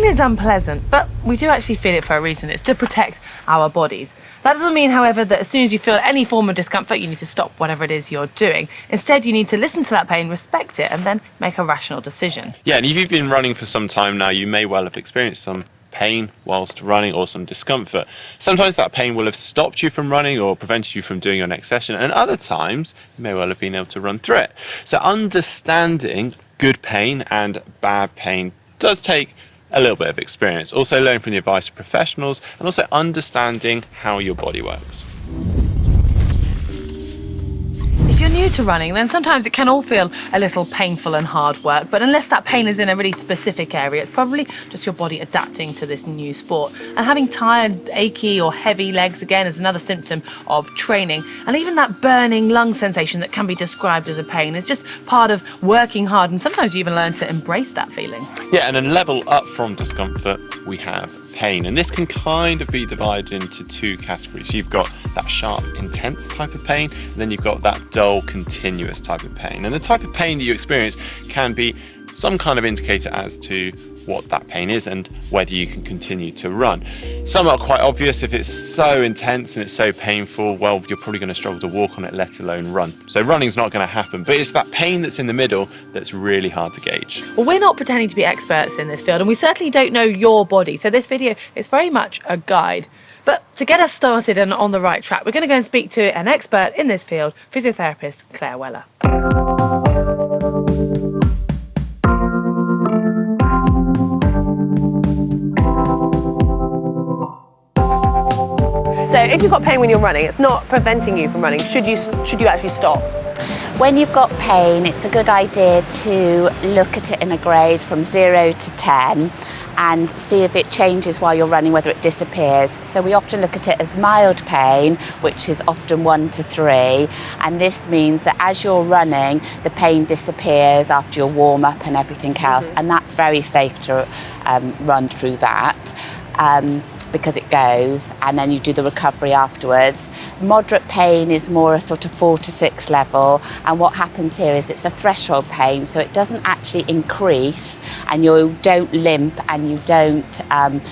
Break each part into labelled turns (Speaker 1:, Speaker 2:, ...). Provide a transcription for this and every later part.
Speaker 1: is unpleasant, but we do actually feel it for a reason. It's to protect our bodies. That doesn't mean, however, that as soon as you feel any form of discomfort, you need to stop whatever it is you're doing. Instead, you need to listen to that pain, respect it, and then make a rational decision.
Speaker 2: Yeah, and if you've been running for some time now, you may well have experienced some pain whilst running or some discomfort. Sometimes that pain will have stopped you from running or prevented you from doing your next session, and other times you may well have been able to run through it. So understanding good pain and bad pain does take a little bit of experience. Also learning from the advice of professionals and also understanding how your body works.
Speaker 1: If you're new to running, then sometimes it can all feel a little painful and hard work, but unless that pain is in a really specific area, it's probably just your body adapting to this new sport. And having tired, achy or heavy legs again is another symptom of training. And even that burning lung sensation that can be described as a pain is just part of working hard, and sometimes you even learn to embrace that feeling.
Speaker 2: Yeah, and a level up from discomfort, we have pain, and this can kind of be divided into two categories. You've got that sharp, intense type of pain, and then you've got that dull, continuous type of pain. And the type of pain that you experience can be some kind of indicator as to what that pain is and whether you can continue to run. Some are quite obvious. If it's so intense and it's so painful, well, you're probably going to struggle to walk on it, let alone run. So running's not going to happen, but it's that pain that's in the middle that's really hard to gauge.
Speaker 1: Well, we're not pretending to be experts in this field, and we certainly don't know your body, so this video is very much a guide. But to get us started and on the right track, we're going to go and speak to an expert in this field, physiotherapist Claire Weller. So if you've got pain when you're running, it's not preventing you from running. Should you actually stop?
Speaker 3: When you've got pain, it's a good idea to look at it in a grade from 0 to 10 and see if it changes while you're running, whether it disappears. So we often look at it as mild pain, which is often 1 to 3. And this means that as you're running, the pain disappears after your warm up and everything else. And that's very safe to run through that. Because it goes, and then you do the recovery afterwards. Moderate pain is more a sort of 4 to 6 level, and what happens here is it's a threshold pain, so it doesn't actually increase, and you don't limp and you don't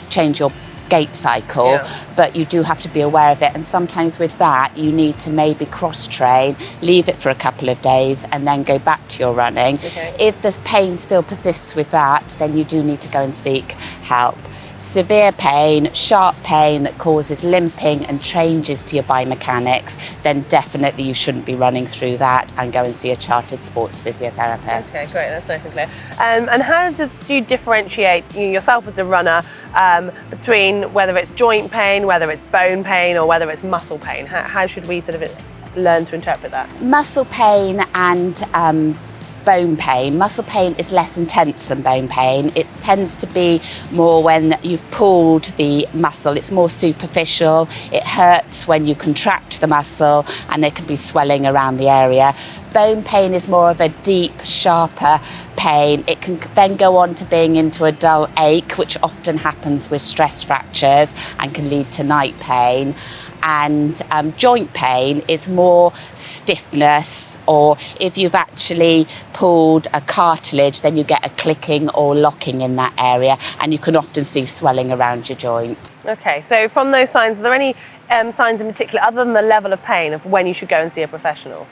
Speaker 3: change your gait cycle, but you do have to be aware of it. And sometimes with that, you need to maybe cross-train, leave it for a couple of days, and then go back to your running. Okay. If the pain still persists with that, then you do need to go and seek help. Severe pain, sharp pain that causes limping and changes to your biomechanics, then definitely you shouldn't be running through that and go and see a chartered sports physiotherapist.
Speaker 1: Okay, great, that's nice and clear. And how do you differentiate yourself as a runner between whether it's joint pain, whether it's bone pain, or whether it's muscle pain? How should we sort of learn to interpret that?
Speaker 3: Muscle pain and bone pain. Muscle pain is less intense than bone pain. It tends to be more when you've pulled the muscle. It's more superficial. It hurts when you contract the muscle, and there can be swelling around the area. Bone pain is more of a deep, sharper pain. It can then go on to being into a dull ache, which often happens with stress fractures and can lead to night pain. And joint pain is more stiffness, or if you've actually pulled a cartilage, then you get a clicking or locking in that area, and you can often see swelling around your joint.
Speaker 1: Okay, so from those signs, are there any signs in particular, other than the level of pain, of when you should go and see a professional?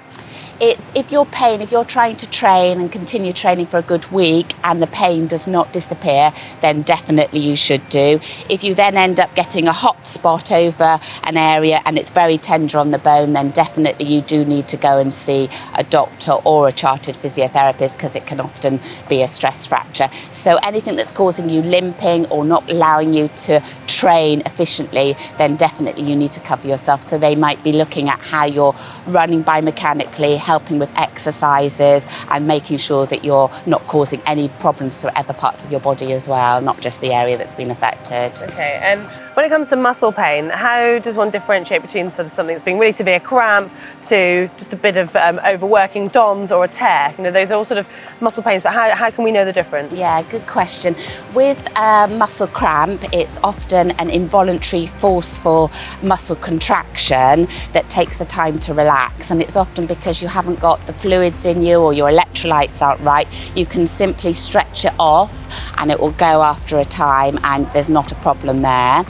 Speaker 3: It's if you're trying to train and continue training for a good week and the pain does not disappear, then definitely you should do. If you then end up getting a hot spot over an area and it's very tender on the bone, then definitely you do need to go and see a doctor or a chartered physiotherapist, because it can often be a stress fracture. So anything that's causing you limping or not allowing you to train efficiently, then definitely you need to cover yourself. So they might be looking at how you're running biomechanically, helping with exercises, and making sure that you're not causing any problems to other parts of your body as well, not just the area that's been affected.
Speaker 1: Okay, and
Speaker 4: When it comes to muscle pain, how does one differentiate between sort of something that's being really severe cramp to just a bit of overworking DOMS or a tear? You know, those are all sort of muscle pains, but how can we know the difference?
Speaker 3: Yeah, good question. With muscle cramp, it's often an involuntary, forceful muscle contraction that takes the time to relax, and it's often because you haven't got the fluids in you or your electrolytes aren't right. You can simply stretch it off and it will go after a time, and there's not a problem there.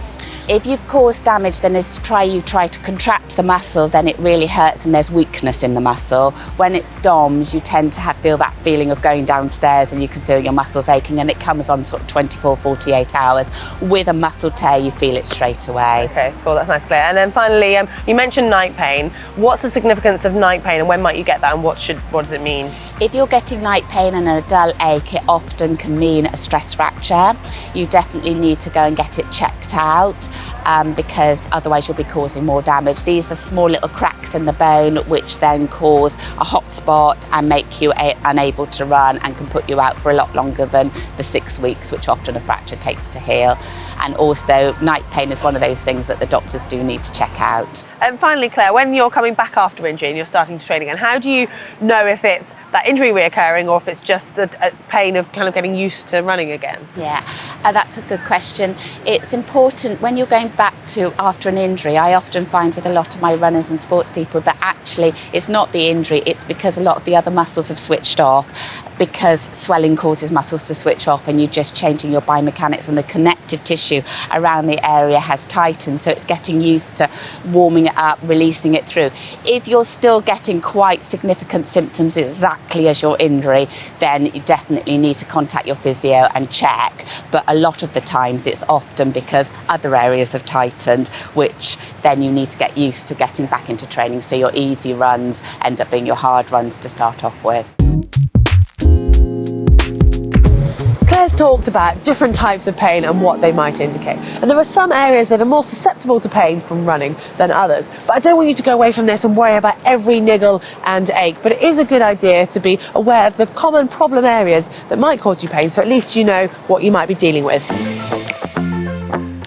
Speaker 3: If you've caused damage, then you try to contract the muscle, then it really hurts and there's weakness in the muscle. When it's DOMS, you tend to feel that feeling of going downstairs and you can feel your muscles aching, and it comes on sort of 24, 48 hours. With a muscle tear, you feel it straight away.
Speaker 4: Okay, cool, that's nice, Claire. And then finally, you mentioned night pain. What's the significance of night pain and when might you get that, and what does it mean?
Speaker 3: If you're getting night pain and a dull ache, it often can mean a stress fracture. You definitely need to go and get it checked out. Because otherwise you'll be causing more damage. These are small little cracks in the bone which then cause a hot spot and make you unable to run, and can put you out for a lot longer than the 6 weeks which often a fracture takes to heal. And also night pain is one of those things that the doctors do need to check out.
Speaker 4: And finally, Claire, when you're coming back after injury and you're starting to train again, how do you know if it's that injury reoccurring or if it's just a pain of kind of getting used to running again?
Speaker 3: Yeah, that's a good question. It's important when you're going back to after an injury. I often find with a lot of my runners and sports people that actually it's not the injury, it's because a lot of the other muscles have switched off, because swelling causes muscles to switch off, and you're just changing your biomechanics, and the connective tissue around the area has tightened, so it's getting used to warming it up, releasing it through. If you're still getting quite significant symptoms exactly as your injury, then you definitely need to contact your physio and check. But a lot of the times it's often because other areas have tightened, which then you need to get used to getting back into training, so your easy runs end up being your hard runs to start off with.
Speaker 4: Claire's talked about different types of pain and what they might indicate. And there are some areas that are more susceptible to pain from running than others. But I don't want you to go away from this and worry about every niggle and ache. But it is a good idea to be aware of the common problem areas that might cause you pain, so at least you know what you might be dealing with.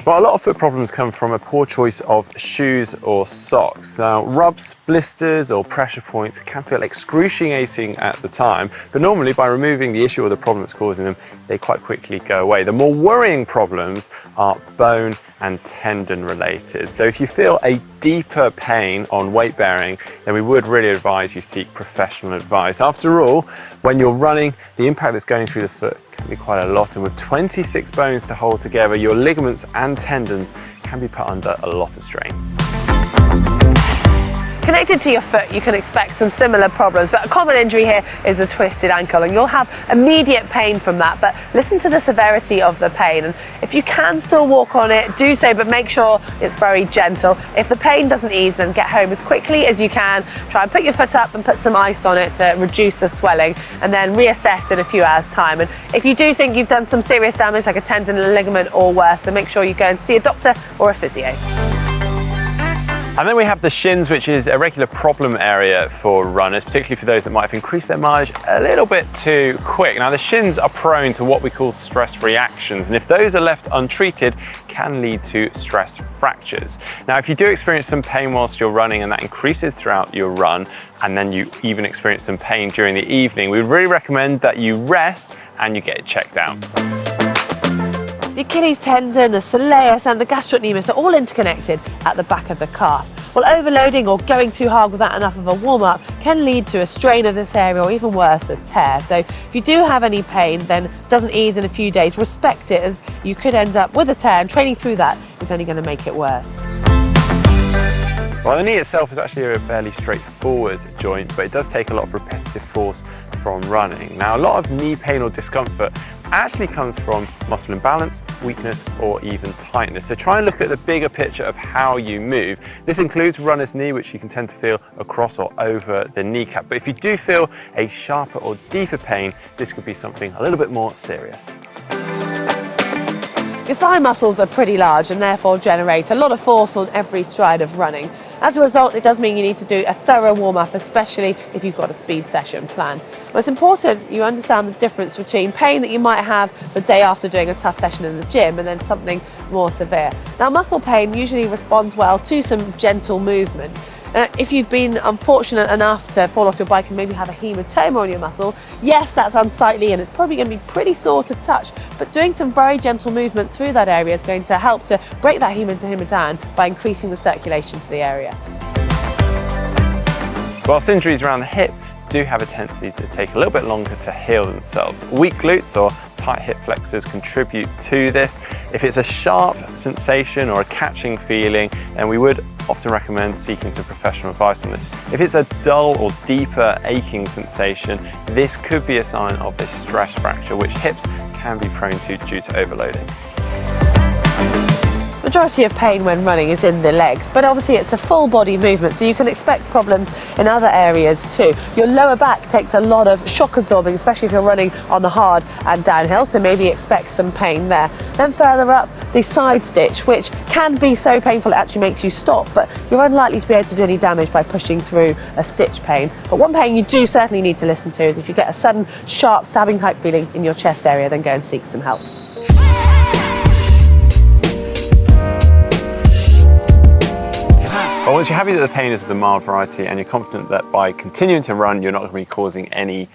Speaker 2: Well, a lot of foot problems come from a poor choice of shoes or socks. Now, rubs, blisters or pressure points can feel excruciating at the time, but normally by removing the issue or the problem that's causing them, they quite quickly go away. The more worrying problems are bone and tendon related. So if you feel a deeper pain on weight bearing, then we would really advise you seek professional advice. After all, when you're running, the impact that's going through the foot can be quite a lot, and with 26 bones to hold together, your ligaments and tendons can be put under a lot of strain.
Speaker 4: Connected to your foot, you can expect some similar problems, but a common injury here is a twisted ankle, and you'll have immediate pain from that. But listen to the severity of the pain, and if you can still walk on it, do so, but make sure it's very gentle. If the pain doesn't ease, then get home as quickly as you can. Try and put your foot up and put some ice on it to reduce the swelling, and then reassess in a few hours' time. And if you do think you've done some serious damage, like a tendon, a ligament or worse, then make sure you go and see a doctor or a physio.
Speaker 2: And then we have the shins, which is a regular problem area for runners, particularly for those that might have increased their mileage a little bit too quick. Now, the shins are prone to what we call stress reactions, and if those are left untreated, can lead to stress fractures. Now, if you do experience some pain whilst you're running and that increases throughout your run, and then you even experience some pain during the evening, we would really recommend that you rest and you get it checked out.
Speaker 4: The Achilles tendon, the soleus and the gastrocnemius are all interconnected at the back of the calf. Well, overloading or going too hard without enough of a warm-up can lead to a strain of this area, or even worse, a tear. So if you do have any pain, then it doesn't ease in a few days, respect it, as you could end up with a tear, and training through that is only going to make it worse.
Speaker 2: Well, the knee itself is actually a fairly straightforward joint, but it does take a lot of repetitive force from running. Now, a lot of knee pain or discomfort actually comes from muscle imbalance, weakness, or even tightness. So try and look at the bigger picture of how you move. This includes runner's knee, which you can tend to feel across or over the kneecap. But if you do feel a sharper or deeper pain, this could be something a little bit more serious.
Speaker 4: Your thigh muscles are pretty large and therefore generate a lot of force on every stride of running. As a result, it does mean you need to do a thorough warm-up, especially if you've got a speed session planned. Well, it's important you understand the difference between pain that you might have the day after doing a tough session in the gym and then something more severe. Now, muscle pain usually responds well to some gentle movement. If you've been unfortunate enough to fall off your bike and maybe have a hematoma on your muscle, yes, that's unsightly and it's probably going to be pretty sore to touch, but doing some very gentle movement through that area is going to help to break that hematoma down by increasing the circulation to the area.
Speaker 2: Whilst injuries around the hip do have a tendency to take a little bit longer to heal themselves, weak glutes or tight hip flexors contribute to this. If it's a sharp sensation or a catching feeling, then we would often recommend seeking some professional advice on this. If it's a dull or deeper aching sensation, this could be a sign of a stress fracture, which hips can be prone to due to overloading.
Speaker 4: The majority of pain when running is in the legs, but obviously it's a full body movement, so you can expect problems in other areas too. Your lower back takes a lot of shock absorbing, especially if you're running on the hard and downhill, so maybe expect some pain there. Then further up, the side stitch, which can be so painful it actually makes you stop, but you're unlikely to be able to do any damage by pushing through a stitch pain. But one pain you do certainly need to listen to is if you get a sudden sharp stabbing type feeling in your chest area, then go and seek some help.
Speaker 2: But once you're happy that the pain is of the mild variety and you're confident that by continuing to run you're not going to be causing any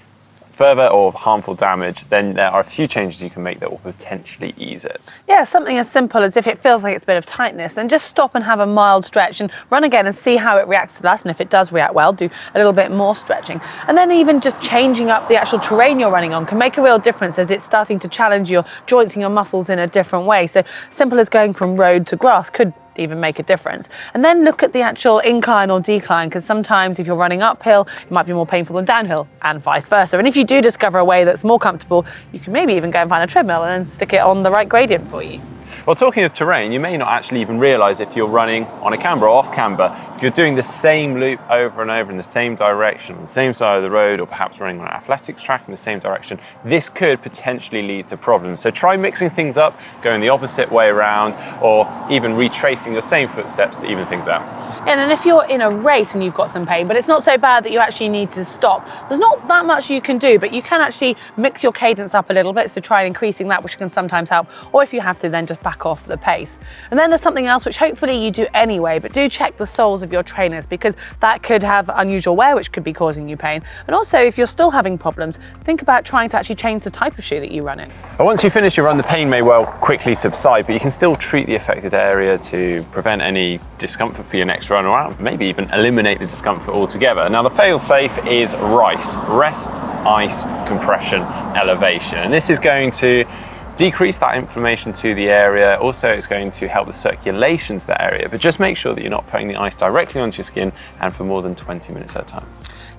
Speaker 2: further or harmful damage, then there are a few changes you can make that will potentially ease it.
Speaker 4: Yeah, something as simple as if it feels like it's a bit of tightness, then just stop and have a mild stretch and run again and see how it reacts to that. And if it does react well, do a little bit more stretching. And then even just changing up the actual terrain you're running on can make a real difference as it's starting to challenge your joints and your muscles in a different way. So simple as going from road to grass could even make a difference. And then look at the actual incline or decline, because sometimes if you're running uphill, it might be more painful than downhill and vice versa. And if you do discover a way that's more comfortable, you can maybe even go and find a treadmill and then stick it on the right gradient for you.
Speaker 2: Well, talking of terrain, you may not actually even realise if you're running on a camber or off camber, if you're doing the same loop over and over in the same direction, on the same side of the road, or perhaps running on an athletics track in the same direction, this could potentially lead to problems. So try mixing things up, going the opposite way around, or even retracing the same footsteps to even things out.
Speaker 4: And then if you're in a race and you've got some pain, but it's not so bad that you actually need to stop, there's not that much you can do, but you can actually mix your cadence up a little bit, so try increasing that, which can sometimes help. Or if you have to, then just back off the pace. And then there's something else which hopefully you do anyway, but do check the soles of your trainers, because that could have unusual wear, which could be causing you pain. And also, if you're still having problems, think about trying to actually change the type of shoe that you run in.
Speaker 2: But once you finish your run, the pain may well quickly subside, but you can still treat the affected area to prevent any discomfort for your next run, or maybe even eliminate the discomfort altogether. Now, the fail-safe is RICE, rest, ice, compression, elevation. And this is going to decrease that inflammation to the area. Also, it's going to help the circulation to that area, but just make sure that you're not putting the ice directly onto your skin and for more than 20 minutes at a time.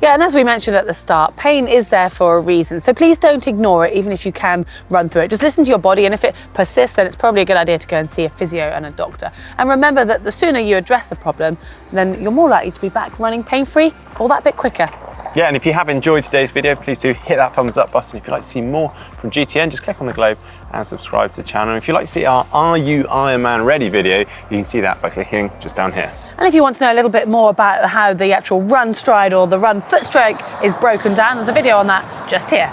Speaker 4: Yeah, and as we mentioned at the start, pain is there for a reason. So please don't ignore it, even if you can run through it. Just listen to your body, and if it persists, then it's probably a good idea to go and see a physio and a doctor. And remember that the sooner you address a problem, then you're more likely to be back running pain-free all that bit quicker.
Speaker 2: Yeah, and if you have enjoyed today's video, please do hit that thumbs up button. If you'd like to see more from GTN, just click on the globe and subscribe to the channel. And if you'd like to see our Are You Ironman Ready video, you can see that by clicking just down here.
Speaker 4: And if you want to know a little bit more about how the actual run stride or the run foot stroke is broken down, there's a video on that just here.